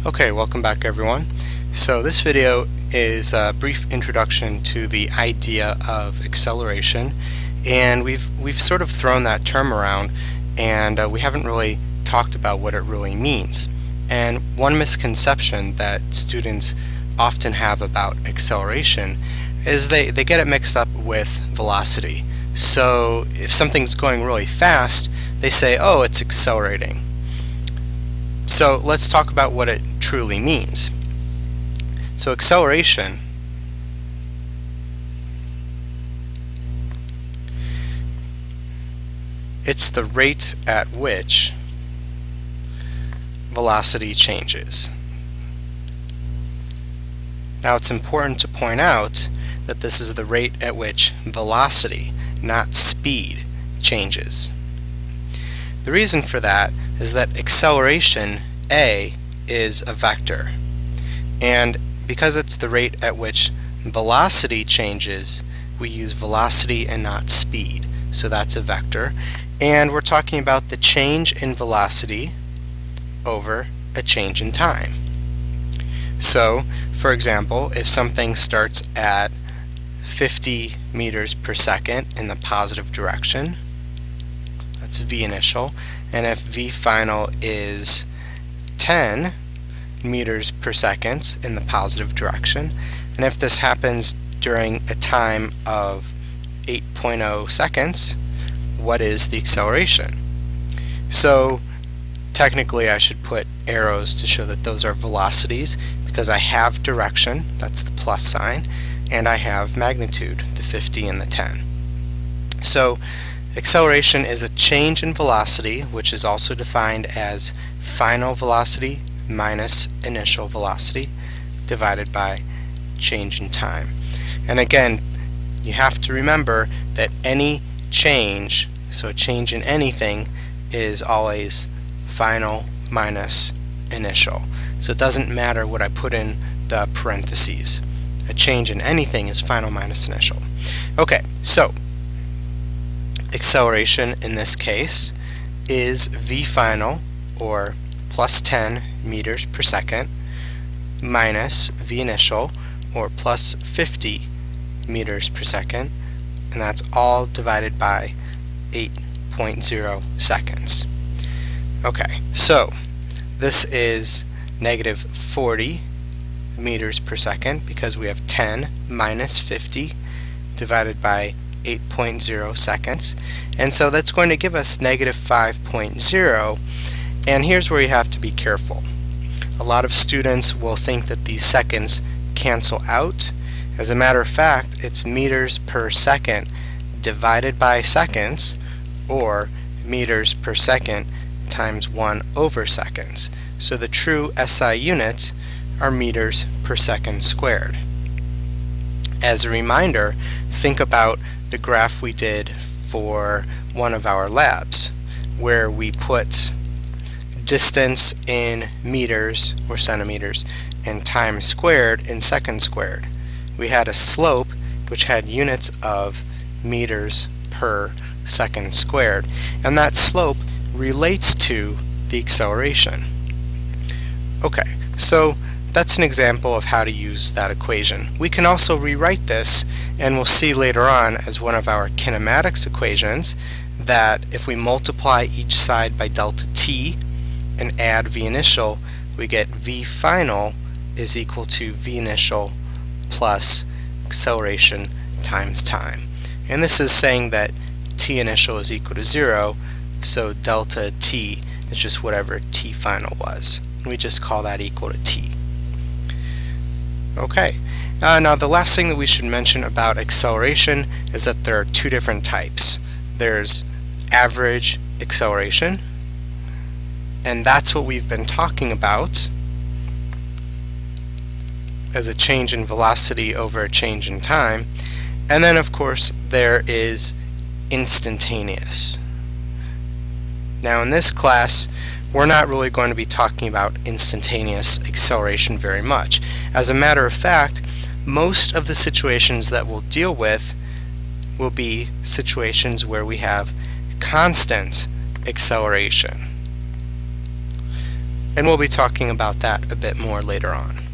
Okay, welcome back everyone. So this video is a brief introduction to the idea of acceleration, and we've sort of thrown that term around, and we haven't really talked about what it really means. And one misconception that students often have about acceleration is they get it mixed up with velocity. So if something's going really fast, they say, oh, it's accelerating. So let's talk about what it truly means. So acceleration it's the rate at which velocity changes. Now it's important to point out that this is the rate at which velocity, not speed, changes. The reason for that is that acceleration A is a vector, and because it's the rate at which velocity changes, we use velocity and not speed, so that's a vector, and we're talking about the change in velocity over a change in time. So for example, if something starts at 50 meters per second in the positive direction, that's V initial, and if V final is 10 meters per second in the positive direction, and if this happens during a time of 8.0 seconds, what is the acceleration? So technically I should put arrows to show that those are velocities, because I have direction, that's the plus sign, and I have magnitude, the 50 and the 10. So acceleration is a change in velocity, which is also defined as final velocity minus initial velocity divided by change in time. And again, you have to remember that any change, so a change in anything, is always final minus initial. So it doesn't matter what I put in the parentheses. A change in anything is final minus initial. Okay, so acceleration in this case is V final, or plus 10 meters per second, minus V initial, or plus 50 meters per second, and that's all divided by 8.0 seconds. Okay, so this is negative 40 meters per second, because we have 10 minus 50 divided by 8.0 seconds, and so that's going to give us negative 5.0. And here's where you have to be careful. A lot of students will think that these seconds cancel out. As a matter of fact, it's meters per second divided by seconds, or meters per second times 1 over seconds. So the true SI units are meters per second squared. As a reminder, think about the graph we did for one of our labs, where we put distance in meters or centimeters and time squared in seconds squared. We had a slope which had units of meters per second squared, and that slope relates to the acceleration. Okay, so that's an example of how to use that equation. We can also rewrite this, and we'll see later on as one of our kinematics equations, that if we multiply each side by delta t and add V initial, we get V final is equal to V initial plus acceleration times time. And this is saying that t initial is equal to 0, so delta t is just whatever t final was. We just call that equal to t. Okay, now the last thing that we should mention about acceleration is that there are two different types. There's average acceleration, and that's what we've been talking about as a change in velocity over a change in time. And then of course there is instantaneous. Now in this class we're not really going to be talking about instantaneous acceleration very much. As a matter of fact, most of the situations that we'll deal with will be situations where we have constant acceleration. and we'll be talking about that a bit more later on.